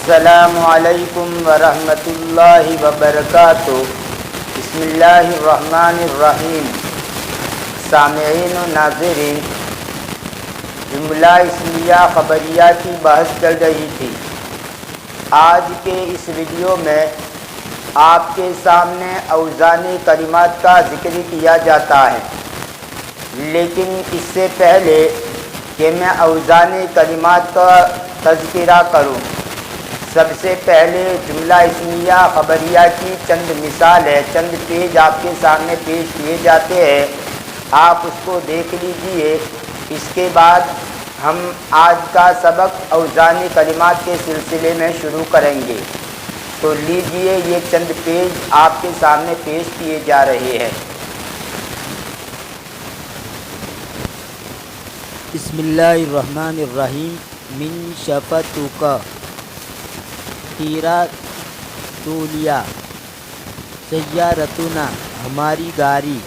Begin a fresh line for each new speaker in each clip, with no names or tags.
السلام علیکم ورحمۃ اللہ وبرکاتہ۔ بسم اللہ الرحمن الرحیم۔ سامعین و ناظرین، جملہ اسمیہ خبریہ کی بحث چل رہی تھی۔ آج کے اس ویڈیو میں آپ کے سامنے اوزان کلمات کا ذکر کیا جاتا ہے، لیکن اس سے پہلے کہ میں اوزان کلمات کا تذکرہ کروں، سب سے پہلے جملہ اسمیہ خبریہ کی چند مثال ہے، چند پیج آپ کے سامنے پیش کیے جاتے ہیں، آپ اس کو دیکھ لیجئے۔ اس کے بعد ہم آج کا سبق اوزان کلمات کے سلسلے میں شروع کریں گے۔ تو لیجئے، یہ چند پیج آپ کے سامنے پیش کیے جا رہے ہیں۔
بسم اللہ الرحمن الرحیم۔ من شفتک، تیرا تولیا، سیارتنا، ہماری گاڑی،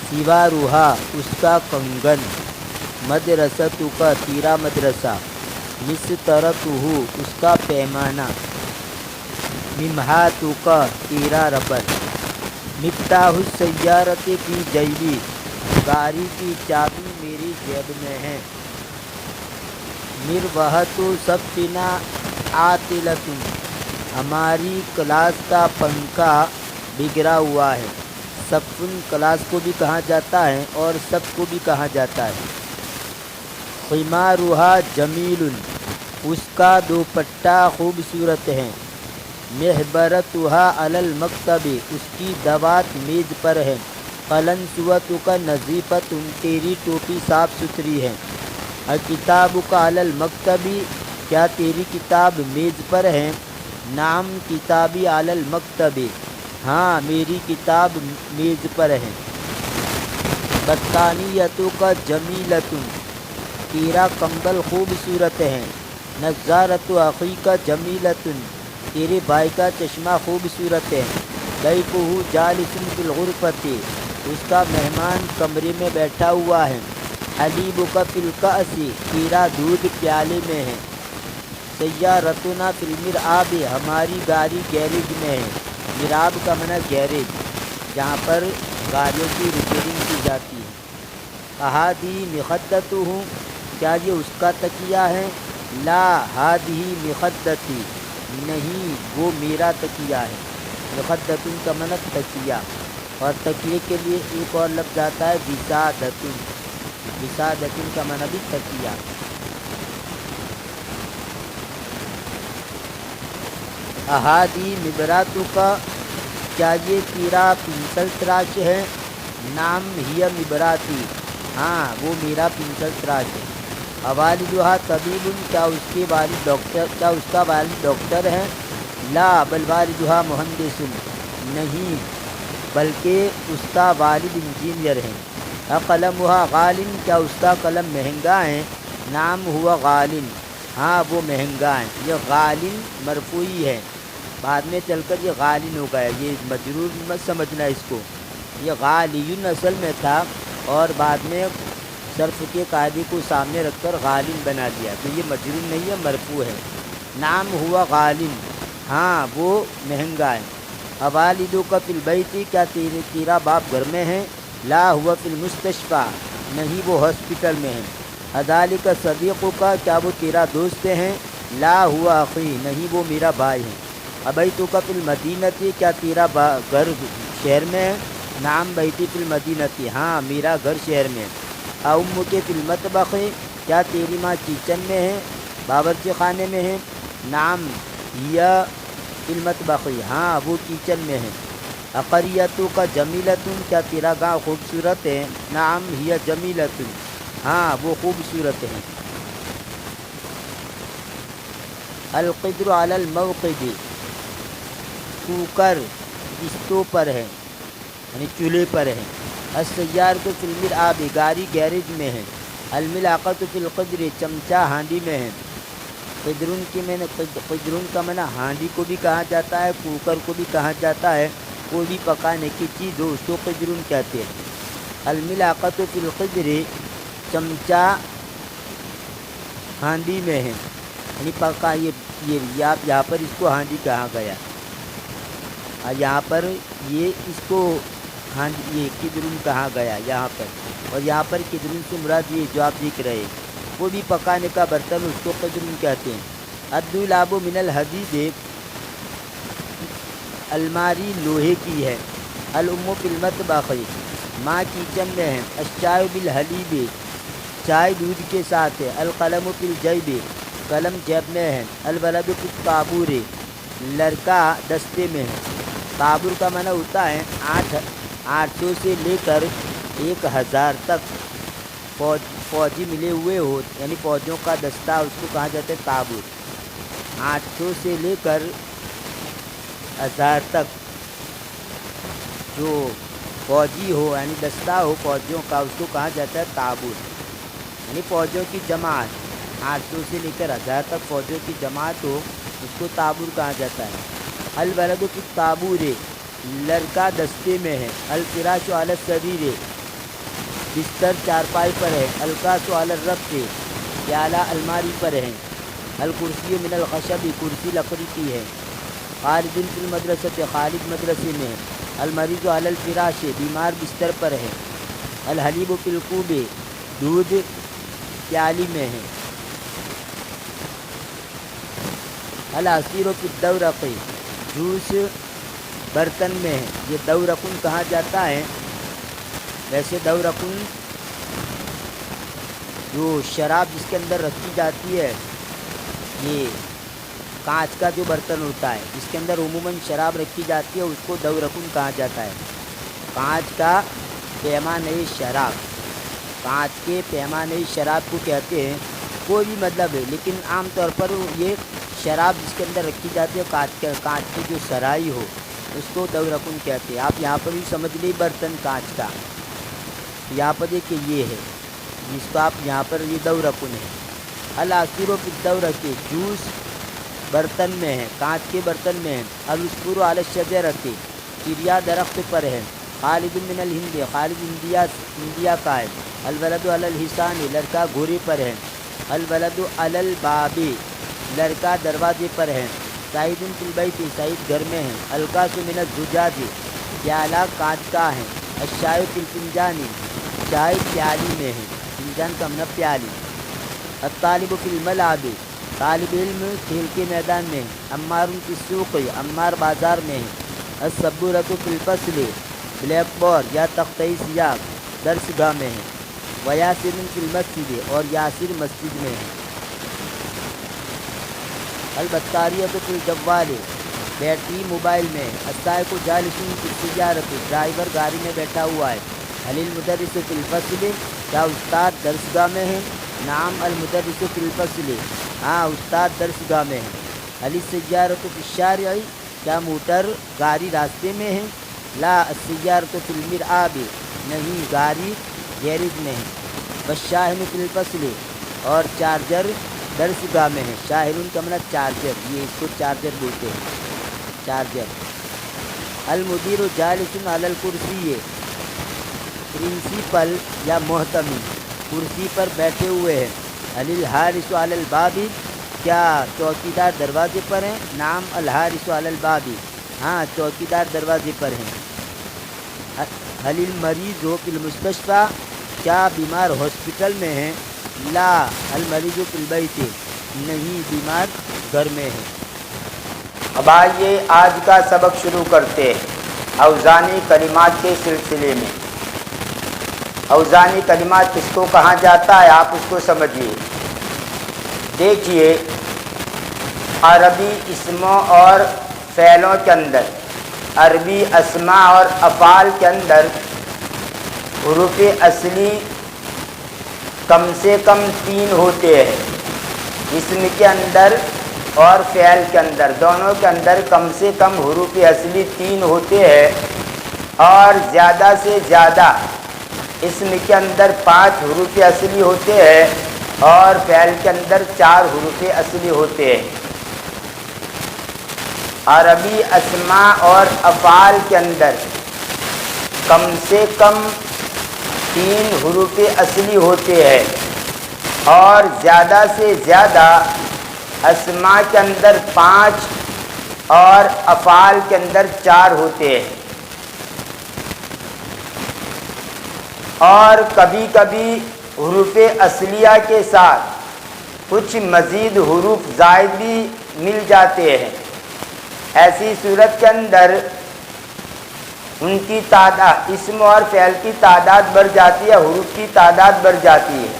سوا روحا، اس کا کنگن، مدرستک، تیرا مدرسہ، مسترتہ، اس کا پیمانہ، ممہاتک، تیرا ربر، مفتاح السیارۃ فی جیبی، گاڑی کی چابی میری جیب میں ہے، مروحۃ سبتنا عاطلۃ، ہماری کلاس کا پنکھا بگڑا ہوا ہے۔ سبتن کلاس کو بھی کہا جاتا ہے اور سب کو بھی کہا جاتا ہے۔ خمارہا جمیل، اس کا دوپٹہ خوبصورت ہے۔ محبرتہا علی المکتب، اس کی دوات میز پر ہے۔ قلنسوتک نظیفۃ، تیری ٹوپی صاف ستھری ہے۔ کتابک علی المکتب، کیا تیری کتاب میز پر ہے؟ نعم کتابی علی المکتب، ہاں میری کتاب میز پر ہے۔ بطانیتک جمیلۃ، تیرا کمبل خوبصورت ہے۔ نظارۃ اخیک جمیلۃ، تیرے بھائی کا چشمہ خوبصورت ہے۔ ضیفہ جالس فی الغرفۃ، اس کا مہمان کمرے میں بیٹھا ہوا ہے۔ حلیبک فی الکأس، تیرا دودھ پیالے میں ہے۔ سیارتنا فی المرآب، ہماری گاڑی گیریج میں ہے۔ مرآب کا معنی گیریج، جہاں پر گاڑیوں کی ریپیئرنگ کی جاتی ہے۔ اہادی مخدتہ، کیا یہ اس کا تکیہ ہے؟ لا ہادی مخدتی، نہیں وہ میرا تکیہ ہے۔ مخدتن کا معنی تکیہ، اور تکیے کے لیے ایک اور لفظ آتا ہے وسادتن، وسادتن کا معنی بھی تکیہ۔ اہادی مبراتک، کیا یہ تیرا پنسل تراش ہے؟ نعم ہی مبراتی، ہاں وہ میرا پنسل تراش ہے۔ والدہا طبیب، کیا اس کا والد ڈاکٹر ہے؟ لا بل والدہا مہندس، نہیں بلکہ اس کا والد انجینئر ہے۔ قلمہا غال، کیا اس کا قلم مہنگا ہے؟ نعم ہوا غال، ہاں وہ مہنگا ہے۔ یہ غال مرفوعی ہے، بعد میں چل کر یہ غالن ہو گیا، یہ مجرور مت سمجھنا اس کو، یہ غالیون اصل میں تھا اور بعد میں صرف کے قاعدے کو سامنے رکھ کر غالن بنا دیا، تو یہ مجرور نہیں ہے، مرفوع ہے۔ نعم ہوا غالن، ہاں وہ مہنگا ہے۔ والدک فی البیت، کیا تیرا باپ گھر میں ہے؟ لا ہوا فی المستشفیٰ، نہیں وہ ہاسپٹل میں ہے۔ ذالک صدیقک، کیا وہ تیرا دوست ہیں؟ لا ہوا اخی، نہیں وہ میرا بھائی ہے۔ بیتک فی المدینۃ، کیا تیرا گھر شہر میں ہے؟ نعم بیتی فی المدینۃ، ہاں میرا گھر شہر میں ہے۔ امک فی المطبخ، کیا تیری ماں کچن میں ہے، باورچی خانے میں ہے؟ نعم ہی فی المطبخ، ہاں وہ کچن میں ہے۔ قریتک جمیلۃ، کیا تیرا گاؤں خوبصورت ہے؟ نعم ہی جمیلۃ، ہاں وہ خوبصورت ہے۔ القدر علی الموقد، کوکر اسٹو پر ہے، یعنی چولہے پر ہے۔ السیارۃ فی المرآب، گاڑی گیریج میں ہے۔ الملاقۃ فی القدر، چمچہ ہانڈی میں ہے۔ قدرن کا معنی ہانڈی کو بھی کہا جاتا ہے، کوکر کو بھی کہا جاتا ہے، کوئی بھی پکانے کی چیز ہو اس کو قدرن کہتے ہیں۔ الملاقۃ فی القدر، چمچہ ہانڈی میں ہے، یعنی پکا یہ یہ آپ یہاں پر اس کو ہانڈی کہا گیا، اور یہاں پر یہ اس کو ہانڈی یہ قدرن کہا گیا یہاں پر، اور یہاں پر قدرن سے مراد یہ جو آپ دیکھ رہے وہ بھی پکانے کا برتن اس کو قدرن کہتے ہیں۔ الدولاب من الحدید، الماری لوہے کی ہے، الام فی المطبخ، ماں کچن میں ہے، الچائے بالحلیب، چائے دودھ کے ساتھ ہے، القلم فی الجیب، قلم جیب میں ہے، الولد فی الطابور، لڑکا دستے میں ہے۔ طابور کا معنی ہوتا ہے 800 سے لے کر 1000 تک فوجی ملے ہوئے ہو، یعنی فوجیوں کا دستہ اس کو کہا جاتا ہے طابور۔ 800 سے لے کر 1000 تک جو فوجی ہو یعنی دستہ ہو فوجیوں کا اس کو کہا جاتا ہے طابور، یعنی فوجیوں کی جماعت 800 سے لے کر 1000 تک فوجیوں کی جماعت ہو اس کو طابور کہا جاتا ہے۔ الولد فی الطابور، لڑکا دستے میں ہے، الفراش علی السریر، بستر چارپائی پر ہے، الکاس علی الرف، پیالہ الماری پر ہے، الکرسی من الخشب، کرسی لکڑی کی ہے، خالد فی المدرسۃ، خالد مدرسے میں ہے، المریض علی الفراش، بیمار بستر پر ہے، الحلیب فی الکوب، دودھ پیالی میں ہے، العصیر فی الدورق، جوس برتن میں ہے۔ یہ دورقن کہا جاتا ہے، ویسے دورقن جو شراب جس کے اندر رکھی جاتی ہے، یہ کانچ کا جو برتن ہوتا ہے جس کے اندر عموماً شراب رکھی جاتی ہے اس کو دورقن کہا جاتا ہے۔ کانچ کا پیمانہ شراب، کانچ کے پیمانہ شراب کو کہتے ہیں، کوئی بھی مطلب ہے لیکن عام طور پر یہ شراب جس کے اندر رکھی جاتی ہے کانچ کی جو سرائی ہو اس کو دورقن کہتے ہیں۔ آپ یہاں پر بھی سمجھ لیں برتن کانچ کا، یہاں پر دیکھیں یہ ہے جس کو آپ یہاں پر یہ دورقن ہے۔ العصیر فی الدورق، جوس برتن میں ہے، کانچ کے برتن میں ہے۔ العصفور علی الشجرۃ، چڑیا درخت پر ہے۔ خالد من الہند، خالد انڈیا کا ہے۔ الولد علی الحصان، لڑکا گھوڑے پر ہے۔ الولد علی الباب، لڑکا دروازے پر ہے۔ سعید فی البیت، سعید گھر میں ہے۔ الکاس من الزجاج، پیالہ کانچ کا ہے۔ الشائے فی الفنجان، چائے پیالی میں ہے، فنجان کا مطلب پیالی۔ الطالب فی الملعب، طالب علم کھیل کے میدان میں ہے۔ عمار فی السوق، عمار بازار میں ہے۔ السبورۃ فی الفصل، بلیک بورڈ یا تختہ سیاہ درس گاہ میں ہے۔ ویاسر فی المسجد، اور یاسر مسجد میں ہے۔ البطاریۃ فی الجوال، بیٹری موبائل میں ہے۔ السائق جالس فی السیارۃ، ڈرائیور گاڑی میں بیٹھا ہوا ہے۔ هل المدرس فی الفصل، کیا استاد درس گاہ میں ہے؟ نعم المدرس فی الفصل، ہاں استاد درس گاہ میں ہے۔ هل السیارۃ فی الشارع، کیا موٹر گاڑی راستے میں ہے؟ لا السیارۃ فی المرآب، نہیں گاڑی گیرج میں ہے۔ والشاحن فی الفصل، اور چارجر درس گاہ میں ہے۔ شاحن کا مطلب چارجر، یہ اس کو چارجر بولتے ہیں، چارجر۔ المدیر جالس علی الکرسی، پرنسپل یا محتمی کرسی پر بیٹھے ہوئے ہیں۔ هل الحارس علی الباب، کیا چوکیدار دروازے پر ہیں؟ نعم الحارس علی الباب، ہاں چوکیدار دروازے پر ہیں۔ هل المریض فی المستشفیٰ، کیا بیمار ہاسپٹل میں ہیں؟ لا المریض فی البیت، نہیں بیمار گھر میں ہے۔
اب آئیے آج کا سبق شروع کرتے ہیں اوزانی کلمات کے سلسلے میں۔ اوزانی کلمات کس کو کہا جاتا ہے آپ اس کو سمجھیے۔ دیکھیے عربی اسموں اور فعلوں کے اندر، عربی اسماء اور افعال کے اندر حروف اصلی کم سے کم 3 ہوتے ہیں۔ اسم کے اندر اور فعل کے اندر، دونوں کے اندر کم سے کم حروف اصلی 3 ہوتے ہیں، اور زیادہ سے زیادہ اسم کے اندر 5 حروف اصلی ہوتے ہیں، اور فعل کے اندر 4 حروف اصلی ہوتے ہیں۔ عربی اسماء اور افعال کے اندر کم سے کم 3 حروف اصلی ہوتے ہیں، اور زیادہ سے زیادہ اسماء کے اندر 5 اور افعال کے اندر 4 ہوتے ہیں، اور کبھی کبھی حروف اصلیہ کے ساتھ کچھ مزید حروف زائد بھی مل جاتے ہیں۔ ایسی صورت کے اندر ان کی تعداد، اسم اور فعل کی تعداد بڑھ جاتی ہے، حروف کی تعداد بڑھ جاتی ہے۔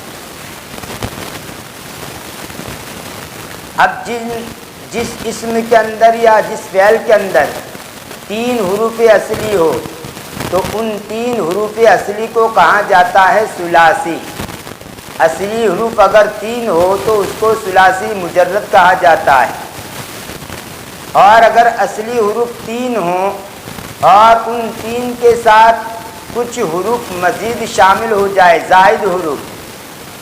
اب جس اسم کے اندر یا جس فعل کے اندر 3 حروف اصلی ہو تو ان 3 حروف اصلی کو کہا جاتا ہے ثلاثی۔ اصلی حروف اگر 3 ہو تو اس کو ثلاثی مجرد کہا جاتا ہے، اور اگر اصلی حروف 3 ہوں اور ان 3 کے ساتھ کچھ حروف مزید شامل ہو جائے، زائد حروف،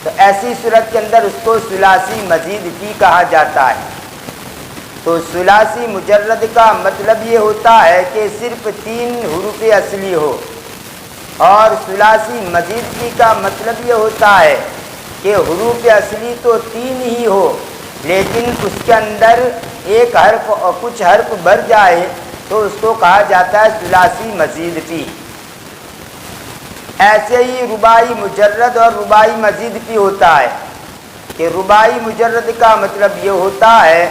تو ایسی صورت کے اندر اس کو ثلاثی مزید فی کہا جاتا ہے۔ تو ثلاثی مجرد کا مطلب یہ ہوتا ہے کہ صرف 3 حروف اصلی ہو، اور ثلاثی مزید فی کا مطلب یہ ہوتا ہے کہ حروف اصلی تو 3 ہی ہو لیکن اس کے اندر ایک حرف اور کچھ حرف بڑھ جائے تو اس کو کہا جاتا ہے ثلاثی مزید فی۔ ایسے ہی رباعی مجرد اور رباعی مزید فی ہوتا ہے کہ رباعی مجرد کا مطلب یہ ہوتا ہے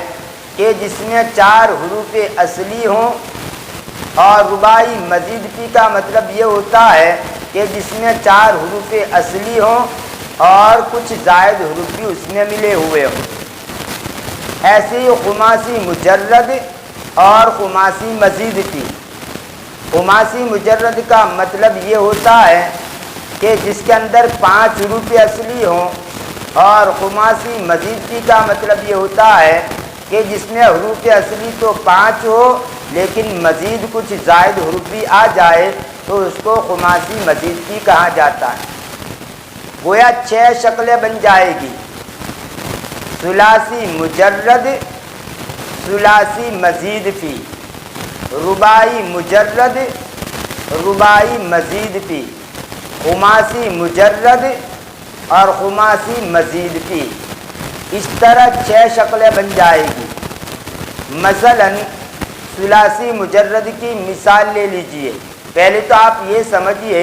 کہ جس میں 4 حروف اصلی ہوں، اور رباعی مزید فی کا مطلب یہ ہوتا ہے کہ جس میں 4 حروف اصلی ہوں اور کچھ زائد حروف بھی اس میں ملے ہوئے ہوں۔ ایسے ہی خماسی مجرد اور خماسی مزید فی۔ خماسی مجرد کا مطلب یہ ہوتا ہے کہ جس کے اندر 5 حروف اصلی ہوں، اور خماسی مزید فی کا مطلب یہ ہوتا ہے کہ جس میں حروف اصلی تو 5 ہو لیکن مزید کچھ زائد حروف بھی آ جائے تو اس کو خماسی مزید فی کہا جاتا ہے۔ گویا 6 شکلیں بن جائے گی: ثلاثی مجرد، ثلاثی مزید فی، رباعی مجرد، رباعی مزید فی، خماسی مجرد اور خماسی مزید فی۔ اس طرح 6 شکلیں بن جائے گی۔ مثلا ثلاثی مجرد کی مثال لے لیجئے۔ پہلے تو آپ یہ سمجھیے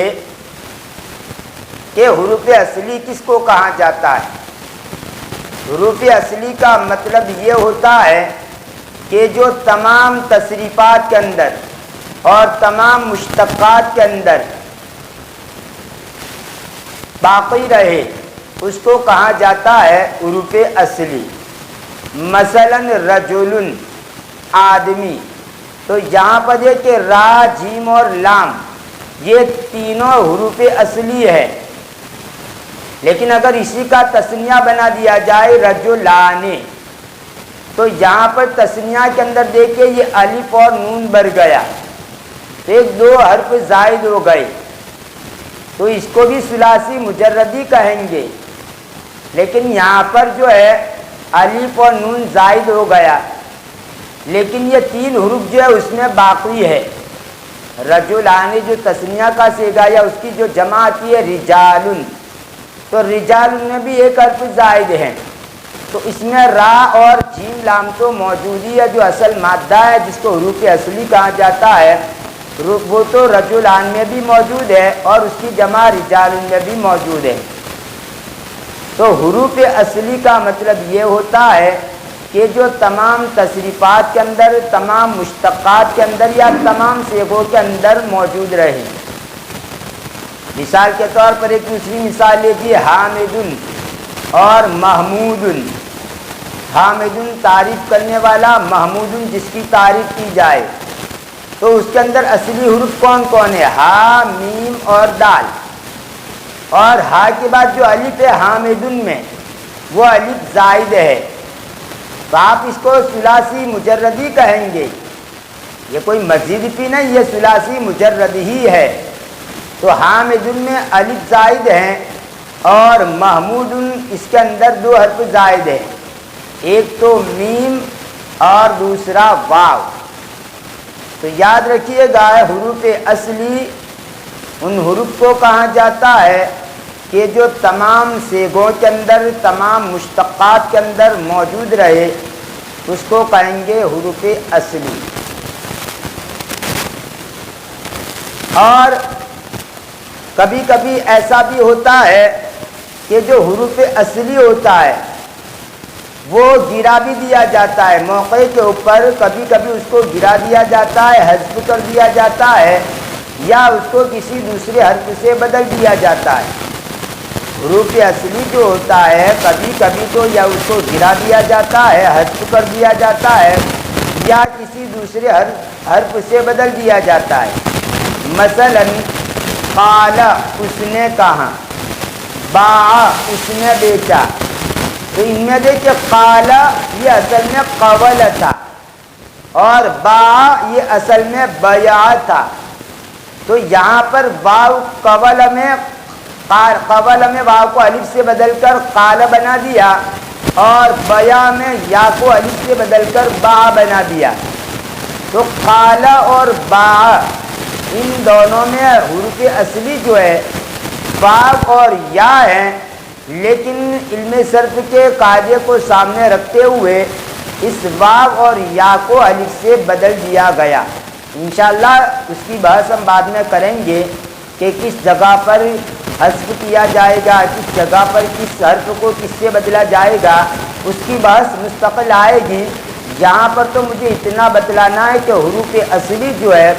کہ حروف اصلی کس کو کہا جاتا ہے۔ حروف اصلی کا مطلب یہ ہوتا ہے کہ جو تمام تصریفات کے اندر اور تمام مشتقات کے اندر باقی رہے اس کو کہا جاتا ہے حروف اصلی۔ مثلا رجل، آدمی، تو یہاں پر دیکھیں را، جیم اور لام یہ تینوں حروف اصلی ہے، لیکن اگر اسی کا تثنیہ بنا دیا جائے رجلان تو یہاں پر تثنیہ کے اندر دیکھیں یہ الف اور نون بڑھ گیا، ایک 2 حرف زائد ہو گئے، تو اس کو بھی ثلاثی مجردی کہیں گے، لیکن یہاں پر جو ہے الف اور نون زائد ہو گیا، لیکن یہ 3 حروف جو ہے اس میں باقی ہے۔ رجلان جو تثنیہ کا صیغہ یا اس کی جو جمع آتی ہے رجال، تو رجال میں بھی ایک حرف زائد ہے، تو اس میں را اور جیم لام تو موجود ہی ہے، جو اصل مادہ ہے جس کو حروف اصلی کہا جاتا ہے وہ تو رجلان میں بھی موجود ہے اور اس کی جمع رجال میں بھی موجود ہے۔ تو حروف اصلی کا مطلب یہ ہوتا ہے کہ جو تمام تصریفات کے اندر، تمام مشتقات کے اندر یا تمام صیغوں کے اندر موجود رہے۔ مثال کے طور پر ایک دوسری مثال لیجیے، حامد اور محمود۔ حامد تعریف کرنے والا، محمود جس کی تعریف کی جائے، تو اس کے اندر اصلی حروف کون کون ہے؟ ہا، میم اور دال، اور ہا کے بعد جو الف ہے حامد میں وہ الف زائد ہے، تو آپ اس کو ثلاثی مجردی کہیں گے، یہ کوئی مزید فی نہیں، یہ ثلاثی مجرد ہی ہے۔ تو حامد میں الف زائد ہیں اور محمود اس کے اندر 2 حرف زائد ہیں، ایک تو میم اور دوسرا واو۔ تو یاد رکھیے گا حروف اصلی ان حروف کو کہا جاتا ہے کہ جو تمام صیغوں کے اندر، تمام مشتقات کے اندر موجود رہے، اس کو کہیں گے حروف اصلی۔ اور کبھی کبھی ایسا بھی ہوتا ہے کہ جو حروف اصلی ہوتا ہے وہ گرا بھی دیا جاتا ہے، موقع کے اوپر کبھی کبھی اس کو گرا دیا جاتا ہے، حذف کر دیا جاتا ہے، یا اس کو کسی دوسرے حرف سے بدل دیا جاتا ہے۔ حروف اصلی جو ہوتا ہے کبھی کبھی تو یا اس کو گرا دیا جاتا ہے، حذف کر دیا جاتا ہے، یا کسی دوسرے حرف سے بدل دیا جاتا ہے۔ مثلا قال اس نے کہا، باع اس نے بیچا، تو ان میں دیکھیں قال یہ اصل میں قول تھا اور باع یہ اصل میں بیع تھا، تو یہاں پر واو قول میں واو کو الف سے بدل کر قال بنا دیا اور بیع میں یا کو الف سے بدل کر باع بنا دیا۔ تو قال اور باع ان دونوں میں حروف اصلی جو ہے واو اور یا ہیں، لیکن علم صرف کے قاعدے کو سامنے رکھتے ہوئے اس واو اور یا کو الف سے بدل دیا گیا۔ انشاءاللہ اس کی بحث ہم بعد میں کریں گے کہ کس جگہ پر حذف کیا جائے گا، کس جگہ پر کس حرف کو کس سے بدلا جائے گا، اس کی بحث مستقل آئے گی۔ یہاں پر تو مجھے اتنا بتلانا ہے کہ حروف اصلی جو ہے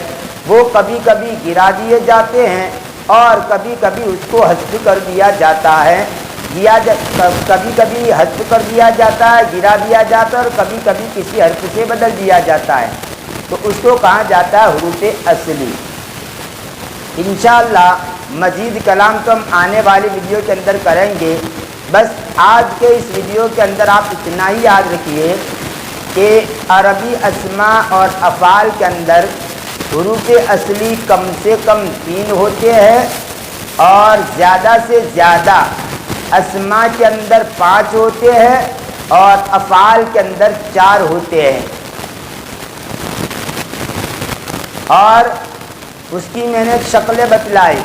وہ کبھی کبھی گرا دیے جاتے ہیں اور کبھی کبھی اس کو حذف کر دیا جاتا ہے، کبھی کبھی حذف کر دیا جاتا ہے، گرا دیا جاتا ہے، اور کبھی کبھی کسی حرف سے بدل دیا جاتا ہے، تو اس کو کہا جاتا ہے حروف اصلی۔ انشاءاللہ مزید کلام تو ہم آنے والی ویڈیو کے اندر کریں گے، بس آج کے اس ویڈیو کے اندر آپ اتنا ہی یاد رکھیے کہ عربی اسماء اور افعال کے اندر حروف اصلی کم سے کم 3 ہوتے ہیں اور زیادہ سے زیادہ اسماء کے اندر 5 ہوتے ہیں اور افعال کے اندر 4 ہوتے ہیں۔ اور اس کی میں نے شکلیں بتلائی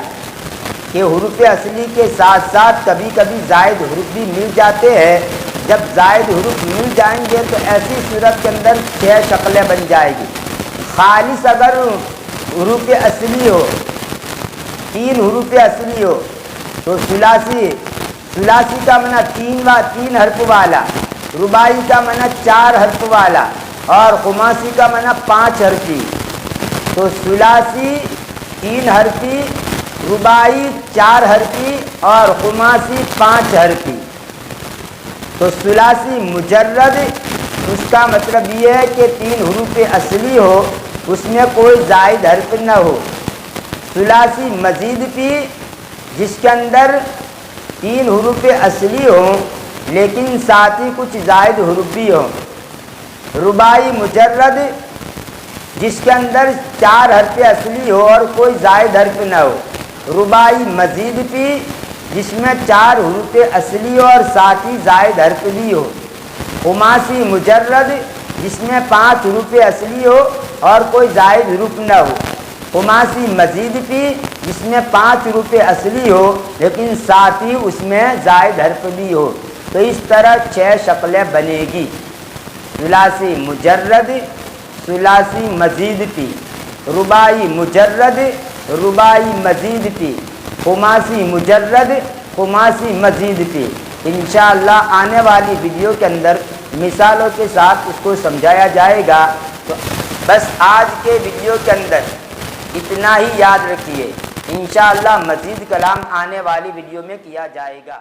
کہ حروف اصلی کے ساتھ ساتھ کبھی کبھی زائد حروف بھی مل جاتے ہیں۔ جب زائد حروف مل جائیں گے تو ایسی صورت کے اندر 6 شکلیں بن جائے گی۔ خالص اگر حروف اصلی ہو، 3 حروف اصلی ہو تو ثلاثی کا معنی 3 حرف والا، رباعی کا معنی 4 حرف والا اور خماسی کا معنی 5 حرفی۔ تو ثلاثی 3 حرفی، رباعی 4 حرفی اور خماسی 5 حرفی۔ تو ثلاثی مجرد اس کا مطلب یہ ہے کہ 3 حروف اصلی ہو، اس میں کوئی زائد حرف نہ ہو۔ ثلاثی مزید بھی جس کے اندر 3 حروف اصلی ہوں لیکن ساتھ ہی کچھ زائد حروف بھی ہوں۔ رباعی مجرد جس کے اندر 4 حرف اصلی ہو اور کوئی زائد حرف نہ ہو۔ رباعی مزید بھی جس میں 4 حروف اصلی ہو اور ساتھ ہی زائد حرف بھی ہو۔ خماسی مجرد جس میں 5 حروف اصلی ہو اور کوئی زائد حروف نہ ہو۔ خماسی مزید بھی جس میں 5 حروف اصلی ہو لیکن ساتھ ہی اس میں زائد حرف بھی ہو۔ تو اس طرح 6 شکلیں بنے گی: ثلاثی مجرد، ثلاثی مزید پی، رباعی مجرد، رباعی مزید پی، خماسی مجرد، خماسی مزید پی۔ انشاءاللہ آنے والی ویڈیو کے اندر مثالوں کے ساتھ اس کو سمجھایا جائے گا۔ تو بس آج کے ویڈیو کے اندر اتنا ہی یاد رکھیے، انشاءاللہ مزید کلام آنے والی ویڈیو میں کیا جائے گا۔